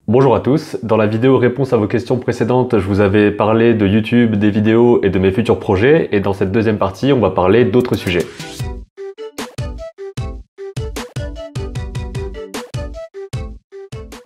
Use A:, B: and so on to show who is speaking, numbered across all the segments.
A: Bonjour à tous, dans la vidéo réponse à vos questions précédentes, je vous avais parlé de YouTube, des vidéos et de mes futurs projets, et dans cette deuxième partie, on va parler d'autres sujets.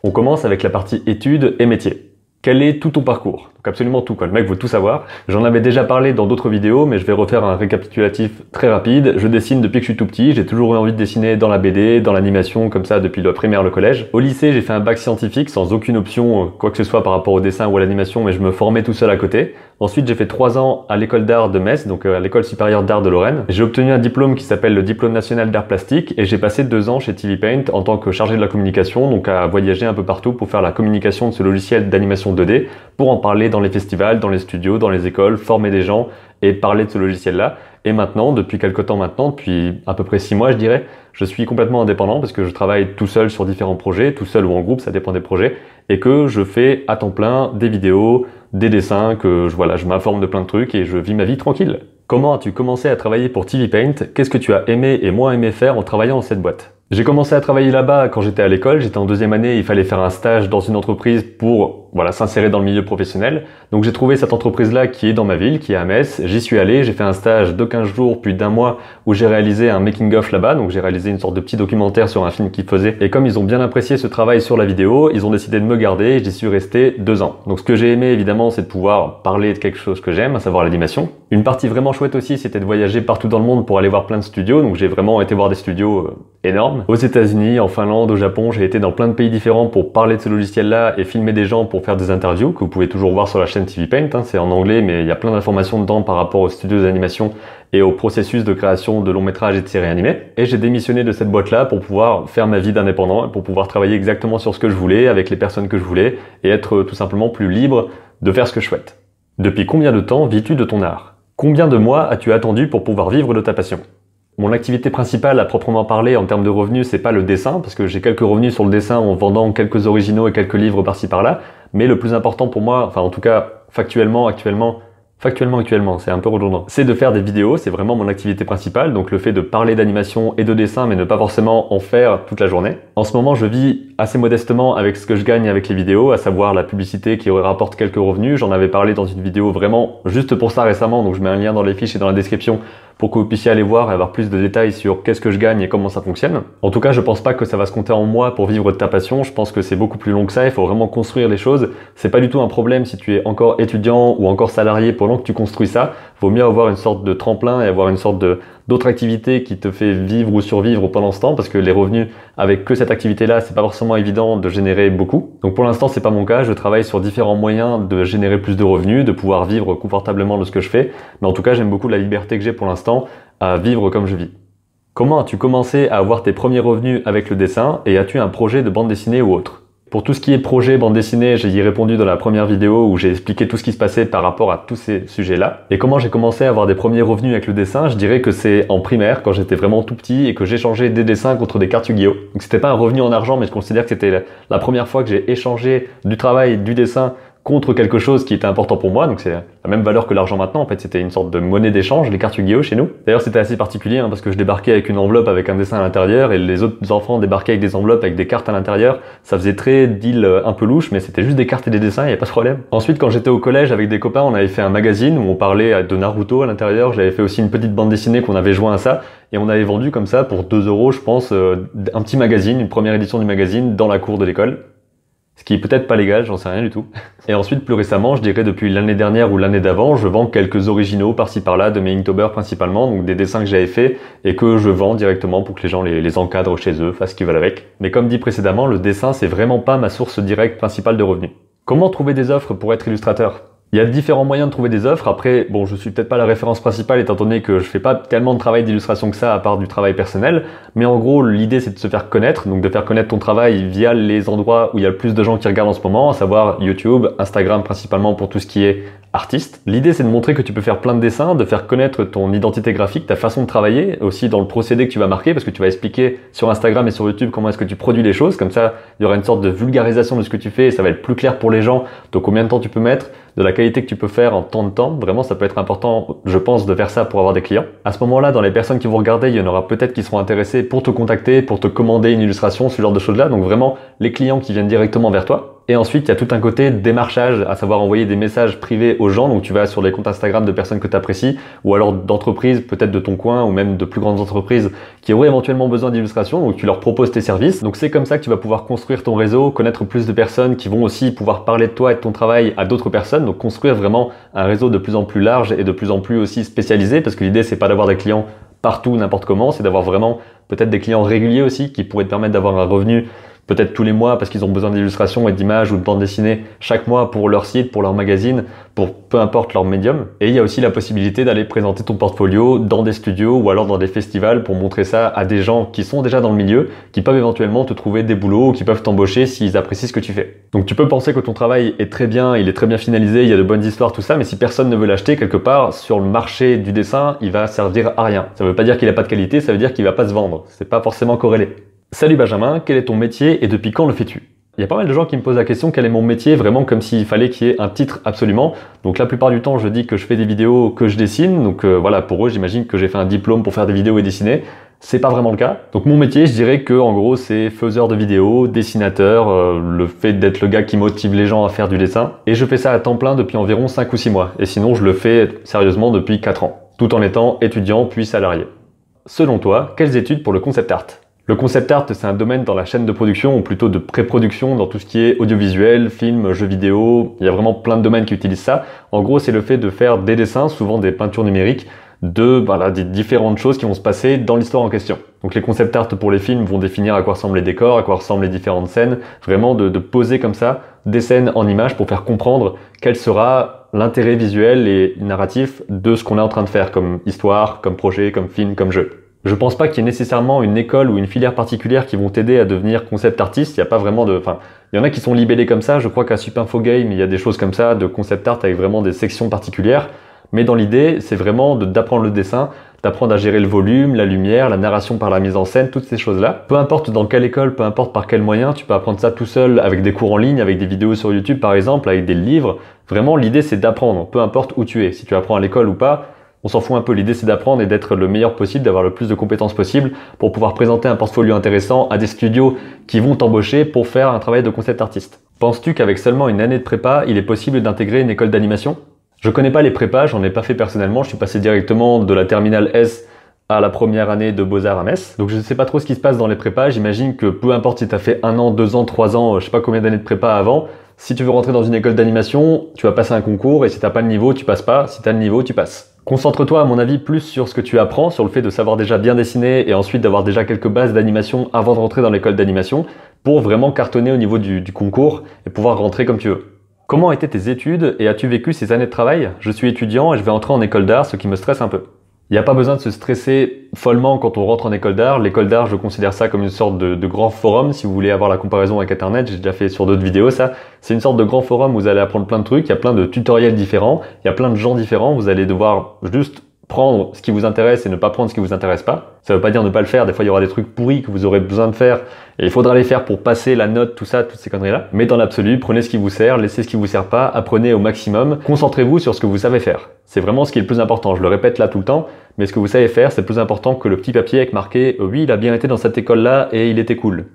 A: On commence avec la partie études et métiers. Quel est tout ton parcours? Donc absolument tout, quoi. Le mec veut tout savoir. J'en avais déjà parlé dans d'autres vidéos, mais je vais refaire un récapitulatif très rapide. Je dessine depuis que je suis tout petit, j'ai toujours eu envie de dessiner dans la BD, dans l'animation, comme ça depuis le primaire, le collège. Au lycée, j'ai fait un bac scientifique sans aucune option, quoi que ce soit par rapport au dessin ou à l'animation, mais je me formais tout seul à côté. Ensuite, j'ai fait 3 ans à l'école d'art de Metz, donc à l'école supérieure d'art de Lorraine. J'ai obtenu un diplôme qui s'appelle le diplôme national d'art plastique et j'ai passé 2 ans chez TV Paint en tant que chargé de la communication, donc à voyager un peu partout pour faire la communication de ce logiciel d'animation 2D, pour en parler dans les festivals, dans les studios, dans les écoles, former des gens et parler de ce logiciel-là. Et maintenant, depuis quelques temps maintenant, depuis à peu près 6 mois je dirais, je suis complètement indépendant parce que je travaille tout seul sur différents projets, tout seul ou en groupe, ça dépend des projets, et que je fais à temps plein des vidéos, des dessins, que je m'informe de plein de trucs et je vis ma vie tranquille. Comment as-tu commencé à travailler pour TV Paint? Qu'est-ce que tu as aimé et moins aimé faire en travaillant dans cette boîte? J'ai commencé à travailler là-bas quand j'étais à l'école, j'étais en 2e année, il fallait faire un stage dans une entreprise pour s'insérer dans le milieu professionnel. Donc j'ai trouvé cette entreprise-là qui est dans ma ville, qui est à Metz. J'y suis allé, j'ai fait un stage de 15 jours puis d'1 mois où j'ai réalisé un making-of là-bas. Donc j'ai réalisé une sorte de petit documentaire sur un film qu'ils faisaient. Et comme ils ont bien apprécié ce travail sur la vidéo, ils ont décidé de me garder et j'y suis resté 2 ans. Donc ce que j'ai aimé évidemment, c'est de pouvoir parler de quelque chose que j'aime, à savoir l'animation. Une partie vraiment chouette aussi, c'était de voyager partout dans le monde pour aller voir plein de studios. Donc j'ai vraiment été voir des studios énormes. Aux États-Unis, en Finlande, au Japon, j'ai été dans plein de pays différents pour parler de ce logiciel-là et filmer des gens pour faire des interviews que vous pouvez toujours voir sur la chaîne TV Paint. C'est en anglais, mais il y a plein d'informations dedans par rapport aux studios d'animation et au processus de création de longs métrages et de séries animées. Et j'ai démissionné de cette boîte-là pour pouvoir faire ma vie d'indépendant, pour pouvoir travailler exactement sur ce que je voulais, avec les personnes que je voulais, et être tout simplement plus libre de faire ce que je souhaite. Depuis combien de temps vis-tu de ton art? Combien de mois as-tu attendu pour pouvoir vivre de ta passion? Mon activité principale à proprement parler en termes de revenus, c'est pas le dessin, parce que j'ai quelques revenus sur le dessin en vendant quelques originaux et quelques livres par-ci par-là, mais le plus important pour moi, enfin en tout cas factuellement, actuellement, c'est un peu redondant, c'est de faire des vidéos, c'est vraiment mon activité principale, donc le fait de parler d'animation et de dessin, mais ne pas forcément en faire toute la journée. En ce moment, je vis assez modestement avec ce que je gagne avec les vidéos, à savoir la publicité qui rapporte quelques revenus. J'en avais parlé dans une vidéo vraiment juste pour ça récemment, donc je mets un lien dans les fiches et dans la description pour que vous puissiez aller voir et avoir plus de détails sur qu'est-ce que je gagne et comment ça fonctionne. En tout cas, je pense pas que ça va se compter en mois pour vivre de ta passion. Je pense que c'est beaucoup plus long que ça. Il faut vraiment construire les choses. C'est pas du tout un problème si tu es encore étudiant ou encore salarié pendant que tu construis ça. Vaut mieux avoir une sorte de tremplin et avoir une sorte d'autre activité qui te fait vivre ou survivre pendant ce temps, parce que les revenus avec que cette activité-là, c'est pas forcément évident de générer beaucoup. Donc pour l'instant, c'est pas mon cas. Je travaille sur différents moyens de générer plus de revenus, de pouvoir vivre confortablement de ce que je fais. Mais en tout cas, j'aime beaucoup la liberté que j'ai pour l'instant à vivre comme je vis. Comment as-tu commencé à avoir tes premiers revenus avec le dessin et as-tu un projet de bande dessinée ou autre? Pour tout ce qui est projet bande dessinée, j'ai y répondu dans la première vidéo où j'ai expliqué tout ce qui se passait par rapport à tous ces sujets-là. Et comment j'ai commencé à avoir des premiers revenus avec le dessin, je dirais que c'est en primaire, quand j'étais vraiment tout petit et que j'échangeais des dessins contre des cartes Yu-Gi-Oh! Donc c'était pas un revenu en argent, mais je considère que c'était la première fois que j'ai échangé du travail, du dessin, contre quelque chose qui était important pour moi, donc c'est la même valeur que l'argent maintenant. En fait, c'était une sorte de monnaie d'échange, les cartes Yu-Gi-Oh! Chez nous. D'ailleurs, c'était assez particulier parce que je débarquais avec une enveloppe avec un dessin à l'intérieur et les autres enfants débarquaient avec des enveloppes avec des cartes à l'intérieur. Ça faisait très deal un peu louche, mais c'était juste des cartes et des dessins, il n'y a pas de problème. Ensuite, quand j'étais au collège avec des copains, on avait fait un magazine où on parlait de Naruto à l'intérieur. J'avais fait aussi une petite bande dessinée qu'on avait joint à ça et on avait vendu comme ça pour 2 €, je pense, un petit magazine, une première édition du magazine dans la cour de l'école. Ce qui est peut-être pas légal, j'en sais rien du tout. Et ensuite, plus récemment, je dirais depuis l'année dernière ou l'année d'avant, je vends quelques originaux par-ci par-là de mes Inktober principalement, donc des dessins que j'avais faits et que je vends directement pour que les gens les encadrent chez eux, fassent ce qu'ils veulent avec. Mais comme dit précédemment, le dessin, c'est vraiment pas ma source directe principale de revenus. Comment trouver des offres pour être illustrateur? Il y a différents moyens de trouver des offres. Après, bon, je suis peut-être pas la référence principale étant donné que je fais pas tellement de travail d'illustration que ça à part du travail personnel. Mais en gros, l'idée c'est de se faire connaître, donc de faire connaître ton travail via les endroits où il y a le plus de gens qui regardent en ce moment, à savoir YouTube, Instagram principalement pour tout ce qui est artiste. L'idée c'est de montrer que tu peux faire plein de dessins, de faire connaître ton identité graphique, ta façon de travailler, aussi dans le procédé que tu vas marquer, parce que tu vas expliquer sur Instagram et sur YouTube comment est-ce que tu produis les choses. Comme ça, il y aura une sorte de vulgarisation de ce que tu fais et ça va être plus clair pour les gens, de combien de temps tu peux mettre, de la qualité que tu peux faire en temps de temps. Vraiment, ça peut être important, je pense, de faire ça pour avoir des clients. À ce moment-là, dans les personnes qui vont regarder, il y en aura peut-être qui seront intéressés pour te contacter, pour te commander une illustration, ce genre de choses-là. Donc vraiment, les clients qui viennent directement vers toi. Et ensuite, il y a tout un côté démarchage, à savoir envoyer des messages privés aux gens. Donc tu vas sur les comptes Instagram de personnes que tu apprécies, ou alors d'entreprises, peut-être de ton coin, ou même de plus grandes entreprises qui auraient éventuellement besoin d'illustrations. Donc tu leur proposes tes services. Donc c'est comme ça que tu vas pouvoir construire ton réseau, connaître plus de personnes qui vont aussi pouvoir parler de toi et de ton travail à d'autres personnes. Donc construire vraiment un réseau de plus en plus large et de plus en plus aussi spécialisé, parce que l'idée c'est pas d'avoir des clients partout, n'importe comment, c'est d'avoir vraiment peut-être des clients réguliers aussi qui pourraient te permettre d'avoir un revenu peut-être tous les mois parce qu'ils ont besoin d'illustrations et d'images ou de bandes dessinées chaque mois pour leur site, pour leur magazine, pour peu importe leur médium. Et il y a aussi la possibilité d'aller présenter ton portfolio dans des studios ou alors dans des festivals pour montrer ça à des gens qui sont déjà dans le milieu, qui peuvent éventuellement te trouver des boulots ou qui peuvent t'embaucher s'ils apprécient ce que tu fais. Donc tu peux penser que ton travail est très bien, il est très bien finalisé, il y a de bonnes histoires, tout ça, mais si personne ne veut l'acheter quelque part sur le marché du dessin, il va servir à rien. Ça veut pas dire qu'il a pas de qualité, ça veut dire qu'il va pas se vendre. C'est pas forcément corrélé. Salut Benjamin, quel est ton métier et depuis quand le fais-tu? Il y a pas mal de gens qui me posent la question quel est mon métier, vraiment comme s'il fallait qu'il y ait un titre absolument. Donc la plupart du temps je dis que je fais des vidéos, que je dessine, donc voilà, pour eux j'imagine que j'ai fait un diplôme pour faire des vidéos et dessiner. C'est pas vraiment le cas. Donc mon métier, je dirais que en gros c'est faiseur de vidéos, dessinateur, le fait d'être le gars qui motive les gens à faire du dessin. Et je fais ça à temps plein depuis environ 5 ou 6 mois. Et sinon je le fais sérieusement depuis 4 ans, tout en étant étudiant puis salarié. Selon toi, quelles études pour le concept art? Le concept art, c'est un domaine dans la chaîne de production, ou plutôt de pré-production, dans tout ce qui est audiovisuel, film, jeux vidéo. Il y a vraiment plein de domaines qui utilisent ça. En gros, c'est le fait de faire des dessins, souvent des peintures numériques, des différentes choses qui vont se passer dans l'histoire en question. Donc les concept art pour les films vont définir à quoi ressemblent les décors, à quoi ressemblent les différentes scènes, vraiment de poser comme ça des scènes en images pour faire comprendre quel sera l'intérêt visuel et narratif de ce qu'on est en train de faire comme histoire, comme projet, comme film, comme jeu. Je pense pas qu'il y ait nécessairement une école ou une filière particulière qui vont t'aider à devenir concept artiste. Il y a pas vraiment de, il y en a qui sont libellés comme ça. Je crois qu'à Supinfo Game, il y a des choses comme ça, de concept art avec vraiment des sections particulières. Mais dans l'idée, c'est vraiment d'apprendre le dessin, d'apprendre à gérer le volume, la lumière, la narration par la mise en scène, toutes ces choses-là. Peu importe dans quelle école, peu importe par quel moyen, tu peux apprendre ça tout seul avec des cours en ligne, avec des vidéos sur YouTube par exemple, avec des livres. Vraiment, l'idée c'est d'apprendre, peu importe où tu es. Si tu apprends à l'école ou pas, on s'en fout un peu, l'idée c'est d'apprendre et d'être le meilleur possible, d'avoir le plus de compétences possible pour pouvoir présenter un portfolio intéressant à des studios qui vont t'embaucher pour faire un travail de concept artiste. Penses-tu qu'avec seulement une année de prépa, il est possible d'intégrer une école d'animation? Je connais pas les prépas, j'en ai pas fait personnellement, je suis passé directement de la terminale S à la première année de Beaux-Arts à Metz. Donc je ne sais pas trop ce qui se passe dans les prépas, j'imagine que peu importe si tu as fait 1 an, 2 ans, 3 ans, je sais pas combien d'années de prépa avant, si tu veux rentrer dans une école d'animation, tu vas passer un concours et si t'as pas le niveau, tu passes pas, si t'as le niveau, tu passes. Concentre-toi à mon avis plus sur ce que tu apprends, sur le fait de savoir déjà bien dessiner et ensuite d'avoir déjà quelques bases d'animation avant de rentrer dans l'école d'animation pour vraiment cartonner au niveau du concours et pouvoir rentrer comme tu veux. Comment étaient tes études et as-tu vécu ces années de travail? Je suis étudiant et je vais entrer en école d'art, ce qui me stresse un peu. Il n'y a pas besoin de se stresser follement quand on rentre en école d'art. L'école d'art, je considère ça comme une sorte de grand forum. Si vous voulez avoir la comparaison avec Internet, j'ai déjà fait sur d'autres vidéos ça. C'est une sorte de grand forum où vous allez apprendre plein de trucs. Il y a plein de tutoriels différents. Il y a plein de gens différents. Vous allez devoir juste prendre ce qui vous intéresse et ne pas prendre ce qui vous intéresse pas. Ça veut pas dire ne pas le faire. Des fois, il y aura des trucs pourris que vous aurez besoin de faire et il faudra les faire pour passer la note, tout ça, toutes ces conneries-là. Mais dans l'absolu, prenez ce qui vous sert, laissez ce qui vous sert pas, apprenez au maximum, concentrez-vous sur ce que vous savez faire. C'est vraiment ce qui est le plus important. Je le répète là tout le temps, mais ce que vous savez faire, c'est plus important que le petit papier avec marqué « Oui, il a bien été dans cette école-là et il était cool ».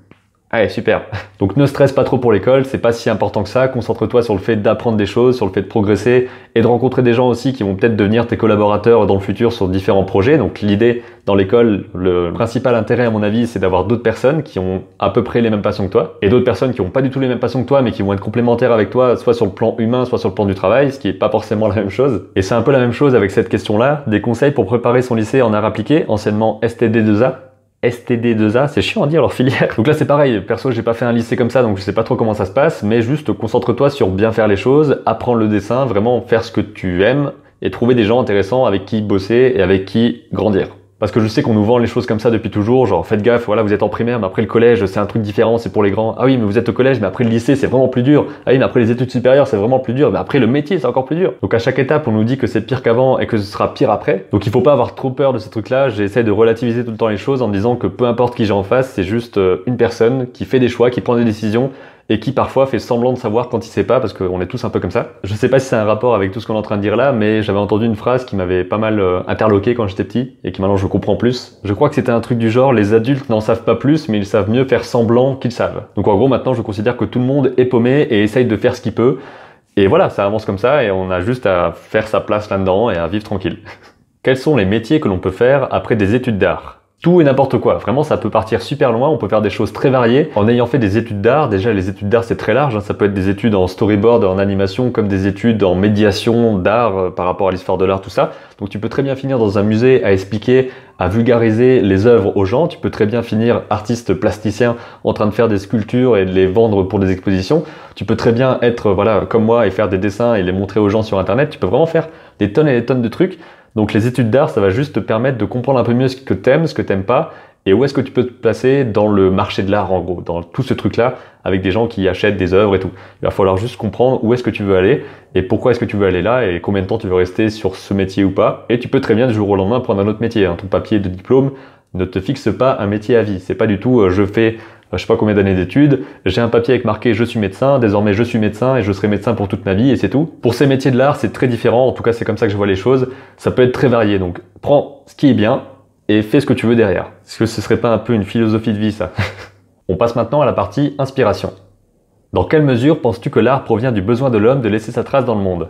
A: Allez, super. Donc ne stresse pas trop pour l'école, c'est pas si important que ça. Concentre-toi sur le fait d'apprendre des choses, sur le fait de progresser et de rencontrer des gens aussi qui vont peut-être devenir tes collaborateurs dans le futur sur différents projets. Donc l'idée dans l'école, le principal intérêt à mon avis, c'est d'avoir d'autres personnes qui ont à peu près les mêmes passions que toi et d'autres personnes qui n'ont pas du tout les mêmes passions que toi mais qui vont être complémentaires avec toi, soit sur le plan humain, soit sur le plan du travail, ce qui est pas forcément la même chose. Et c'est un peu la même chose avec cette question-là. Des conseils pour préparer son lycée en art appliqué, anciennement STD2A. STD2A, c'est chiant à dire leur filière. Donc là c'est pareil, perso j'ai pas fait un lycée comme ça donc je sais pas trop comment ça se passe, mais juste concentre-toi sur bien faire les choses, apprendre le dessin, vraiment faire ce que tu aimes et trouver des gens intéressants avec qui bosser et avec qui grandir. Parce que je sais qu'on nous vend les choses comme ça depuis toujours, genre faites gaffe, voilà vous êtes en primaire mais après le collège c'est un truc différent, c'est pour les grands. Ah oui mais vous êtes au collège mais après le lycée c'est vraiment plus dur. Ah oui mais après les études supérieures c'est vraiment plus dur, mais après le métier c'est encore plus dur. Donc à chaque étape on nous dit que c'est pire qu'avant et que ce sera pire après. Donc il faut pas avoir trop peur de ces trucs là, j'essaie de relativiser tout le temps les choses en me disant que peu importe qui j'ai en face, c'est juste une personne qui fait des choix, qui prend des décisions et qui parfois fait semblant de savoir quand il sait pas, parce qu'on est tous un peu comme ça. Je sais pas si c'est un rapport avec tout ce qu'on est en train de dire là, mais j'avais entendu une phrase qui m'avait pas mal interloqué quand j'étais petit, et qui maintenant je comprends plus. Je crois que c'était un truc du genre, les adultes n'en savent pas plus, mais ils savent mieux faire semblant qu'ils savent. Donc en gros, maintenant je considère que tout le monde est paumé et essaye de faire ce qu'il peut, et voilà, ça avance comme ça, et on a juste à faire sa place là-dedans et à vivre tranquille. Quels sont les métiers que l'on peut faire après des études d'art ? Tout et n'importe quoi. Vraiment, ça peut partir super loin. On peut faire des choses très variées. En ayant fait des études d'art, déjà les études d'art c'est très large. Ça peut être des études en storyboard, en animation, comme des études en médiation d'art par rapport à l'histoire de l'art, tout ça. Donc tu peux très bien finir dans un musée à expliquer, à vulgariser les œuvres aux gens. Tu peux très bien finir artiste plasticien en train de faire des sculptures et de les vendre pour des expositions. Tu peux très bien être voilà comme moi et faire des dessins et les montrer aux gens sur internet. Tu peux vraiment faire des tonnes et des tonnes de trucs. Donc les études d'art, ça va juste te permettre de comprendre un peu mieux ce que t'aimes pas, et où est-ce que tu peux te placer dans le marché de l'art en gros, dans tout ce truc-là, avec des gens qui achètent des œuvres et tout. Il va falloir juste comprendre où est-ce que tu veux aller, et pourquoi est-ce que tu veux aller là, et combien de temps tu veux rester sur ce métier ou pas. Et tu peux très bien du jour au lendemain prendre un autre métier. Ton papier de diplôme ne te fixe pas un métier à vie. C'est pas du tout je fais je sais pas combien d'années d'études, j'ai un papier avec marqué je suis médecin, désormais je suis médecin et je serai médecin pour toute ma vie et c'est tout. Pour ces métiers de l'art, c'est très différent, en tout cas c'est comme ça que je vois les choses, ça peut être très varié, donc prends ce qui est bien et fais ce que tu veux derrière. Est-ce que ce serait pas un peu une philosophie de vie ça? On passe maintenant à la partie inspiration. Dans quelle mesure penses-tu que l'art provient du besoin de l'homme de laisser sa trace dans le monde?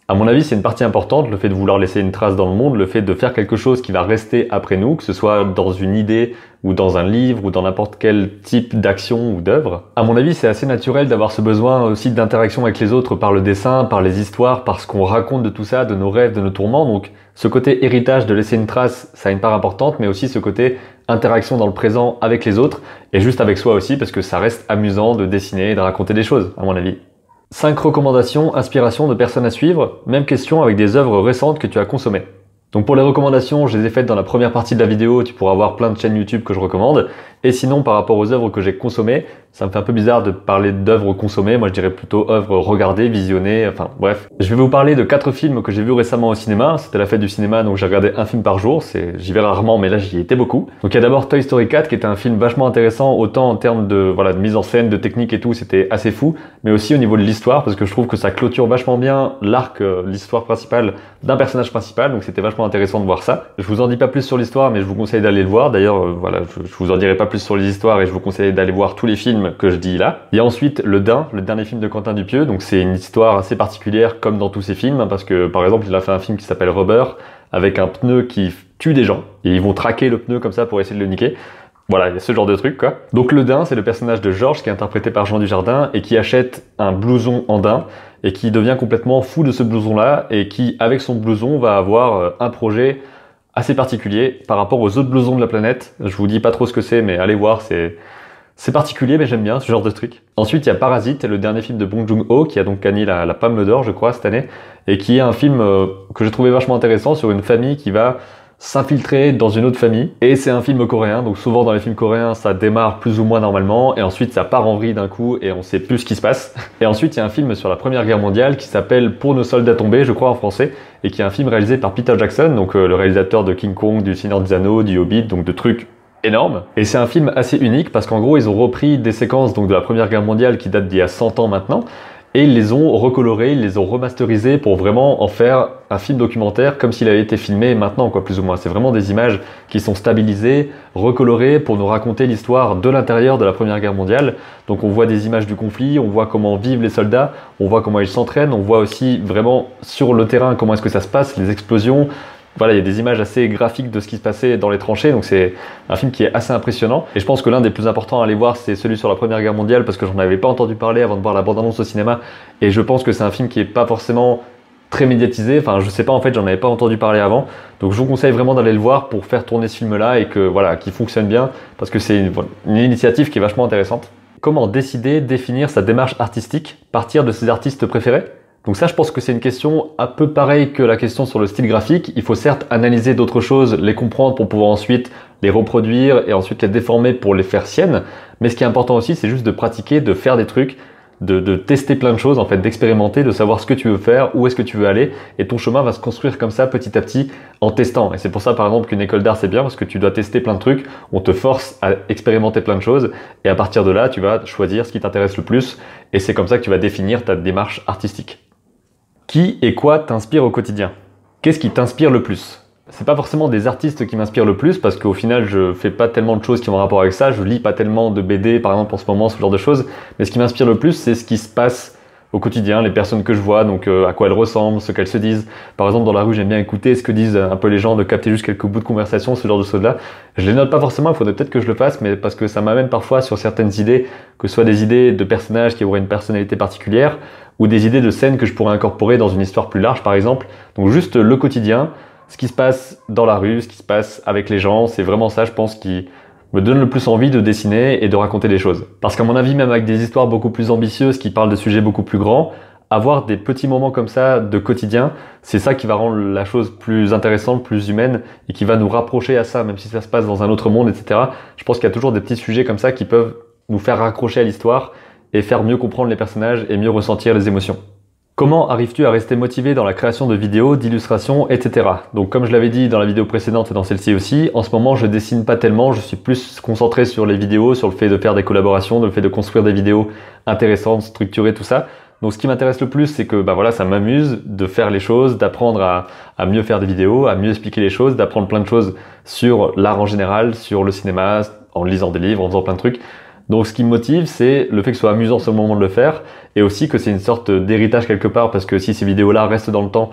A: À mon avis, c'est une partie importante, le fait de vouloir laisser une trace dans le monde, le fait de faire quelque chose qui va rester après nous, que ce soit dans une idée ou dans un livre ou dans n'importe quel type d'action ou d'œuvre. À mon avis, c'est assez naturel d'avoir ce besoin aussi d'interaction avec les autres par le dessin, par les histoires, par ce qu'on raconte de tout ça, de nos rêves, de nos tourments. Donc ce côté héritage de laisser une trace, ça a une part importante, mais aussi ce côté interaction dans le présent avec les autres et juste avec soi aussi, parce que ça reste amusant de dessiner et de raconter des choses, à mon avis. 5 recommandations, inspirations de personnes à suivre. Même question avec des œuvres récentes que tu as consommées. Donc pour les recommandations, je les ai faites dans la première partie de la vidéo, tu pourras voir plein de chaînes YouTube que je recommande. Et sinon, par rapport aux œuvres que j'ai consommées, ça me fait un peu bizarre de parler d'œuvres consommées, moi je dirais plutôt œuvres regardées, visionnées, enfin bref. Je vais vous parler de 4 films que j'ai vus récemment au cinéma, c'était la fête du cinéma donc j'ai regardé un film par jour, j'y vais rarement mais là j'y étais beaucoup. Donc il y a d'abord Toy Story 4 qui était un film vachement intéressant, autant en termes de mise en scène, de technique et tout, c'était assez fou, mais aussi au niveau de l'histoire parce que je trouve que ça clôture vachement bien l'arc, l'histoire principale d'un personnage principal, donc c'était vachement intéressant de voir ça. Je vous en dis pas plus sur l'histoire mais je vous conseille d'aller le voir, d'ailleurs voilà, je vous en dirai pas plus sur les histoires et je vous conseille d'aller voir tous les films que je dis là. Il y a ensuite Le Dain, le dernier film de Quentin Dupieux, donc c'est une histoire assez particulière comme dans tous ses films, parce que par exemple il a fait un film qui s'appelle Rubber, avec un pneu qui tue des gens, et ils vont traquer le pneu comme ça pour essayer de le niquer. Voilà, il y a ce genre de truc quoi. Donc Le Dain, c'est le personnage de Georges qui est interprété par Jean Dujardin et qui achète un blouson en daim et qui devient complètement fou de ce blouson là et qui avec son blouson va avoir un projet assez particulier par rapport aux autres blousons de la planète. Je vous dis pas trop ce que c'est mais allez voir, c'est particulier mais j'aime bien ce genre de truc. Ensuite il y a Parasite, le dernier film de Bong Joon-ho qui a donc gagné la Palme d'Or je crois cette année et qui est un film que j'ai trouvé vachement intéressant sur une famille qui va s'infiltrer dans une autre famille. Et c'est un film coréen, donc souvent dans les films coréens ça démarre plus ou moins normalement et ensuite ça part en vrille d'un coup et on sait plus ce qui se passe. Et ensuite il y a un film sur la Première Guerre mondiale qui s'appelle Pour nos soldats tombés je crois en français et qui est un film réalisé par Peter Jackson, donc le réalisateur de King Kong, du Seigneur des Anneaux, du Hobbit, donc de trucs énormes. Et c'est un film assez unique parce qu'en gros ils ont repris des séquences donc de la Première Guerre mondiale qui datent d'il y a 100 ans maintenant et ils les ont recolorés, ils les ont remasterisés pour vraiment en faire un film documentaire comme s'il avait été filmé maintenant quoi plus ou moins. C'est vraiment des images qui sont stabilisées, recolorées pour nous raconter l'histoire de l'intérieur de la Première Guerre mondiale. Donc on voit des images du conflit, on voit comment vivent les soldats, on voit comment ils s'entraînent, on voit aussi vraiment sur le terrain comment est-ce que ça se passe, les explosions. Voilà, il y a des images assez graphiques de ce qui se passait dans les tranchées, donc c'est un film qui est assez impressionnant. Et je pense que l'un des plus importants à aller voir, c'est celui sur la Première Guerre mondiale, parce que j'en avais pas entendu parler avant de voir la bande-annonce au cinéma. Et je pense que c'est un film qui est pas forcément très médiatisé, enfin je sais pas en fait, j'en avais pas entendu parler avant. Donc je vous conseille vraiment d'aller le voir pour faire tourner ce film-là et que voilà, qu'il fonctionne bien, parce que c'est une initiative qui est vachement intéressante. Comment décider, définir sa démarche artistique, partir de ses artistes préférés? Donc ça, je pense que c'est une question un peu pareille que la question sur le style graphique. Il faut certes analyser d'autres choses, les comprendre pour pouvoir ensuite les reproduire et ensuite les déformer pour les faire siennes. Mais ce qui est important aussi, c'est juste de pratiquer, de faire des trucs, de tester plein de choses, en fait, d'expérimenter, de savoir ce que tu veux faire, où est-ce que tu veux aller, et ton chemin va se construire comme ça petit à petit en testant. Et c'est pour ça par exemple qu'une école d'art c'est bien, parce que tu dois tester plein de trucs, on te force à expérimenter plein de choses, et à partir de là tu vas choisir ce qui t'intéresse le plus, et c'est comme ça que tu vas définir ta démarche artistique. Qui et quoi t'inspire au quotidien? Qu'est-ce qui t'inspire le plus? C'est pas forcément des artistes qui m'inspirent le plus, parce qu'au final je fais pas tellement de choses qui ont rapport avec ça, je lis pas tellement de BD par exemple en ce moment, ce genre de choses, mais ce qui m'inspire le plus c'est ce qui se passe au quotidien, les personnes que je vois, donc à quoi elles ressemblent, ce qu'elles se disent. Par exemple dans la rue j'aime bien écouter ce que disent un peu les gens, de capter juste quelques bouts de conversation, ce genre de choses là. Je les note pas forcément, il faudrait peut-être que je le fasse, mais parce que ça m'amène parfois sur certaines idées, que ce soit des idées de personnages qui auraient une personnalité particulière, ou des idées de scènes que je pourrais incorporer dans une histoire plus large par exemple. Donc juste le quotidien, ce qui se passe dans la rue, ce qui se passe avec les gens, c'est vraiment ça, je pense, qui me donne le plus envie de dessiner et de raconter des choses. Parce qu'à mon avis, même avec des histoires beaucoup plus ambitieuses, qui parlent de sujets beaucoup plus grands, avoir des petits moments comme ça de quotidien, c'est ça qui va rendre la chose plus intéressante, plus humaine, et qui va nous rapprocher à ça, même si ça se passe dans un autre monde, etc. Je pense qu'il y a toujours des petits sujets comme ça qui peuvent nous faire raccrocher à l'histoire et faire mieux comprendre les personnages et mieux ressentir les émotions. Comment arrives-tu à rester motivé dans la création de vidéos, d'illustrations, etc. Donc comme je l'avais dit dans la vidéo précédente et dans celle-ci aussi, en ce moment je dessine pas tellement, je suis plus concentré sur les vidéos, sur le fait de faire des collaborations, le fait de construire des vidéos intéressantes, structurées, tout ça. Donc ce qui m'intéresse le plus, c'est que voilà, ça m'amuse de faire les choses, d'apprendre à mieux faire des vidéos, à mieux expliquer les choses, d'apprendre plein de choses sur l'art en général, sur le cinéma, en lisant des livres, en faisant plein de trucs. Donc ce qui me motive, c'est le fait que ce soit amusant sur le moment de le faire, et aussi que c'est une sorte d'héritage quelque part, parce que si ces vidéos-là restent dans le temps,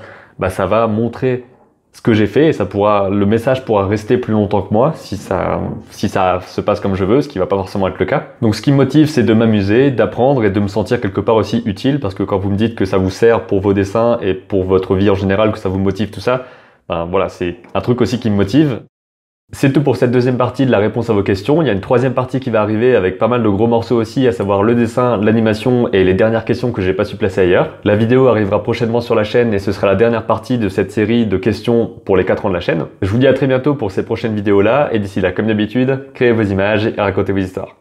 A: ça va montrer ce que j'ai fait, et le message pourra rester plus longtemps que moi, si ça se passe comme je veux, ce qui va pas forcément être le cas. Donc ce qui me motive, c'est de m'amuser, d'apprendre et de me sentir quelque part aussi utile, parce que quand vous me dites que ça vous sert pour vos dessins et pour votre vie en général, que ça vous motive tout ça, voilà, c'est un truc aussi qui me motive. C'est tout pour cette deuxième partie de la réponse à vos questions. Il y a une troisième partie qui va arriver avec pas mal de gros morceaux aussi, à savoir le dessin, l'animation et les dernières questions que j'ai pas su placer ailleurs. La vidéo arrivera prochainement sur la chaîne et ce sera la dernière partie de cette série de questions pour les 4 ans de la chaîne. Je vous dis à très bientôt pour ces prochaines vidéos là, et d'ici là, comme d'habitude, créez vos images et racontez vos histoires.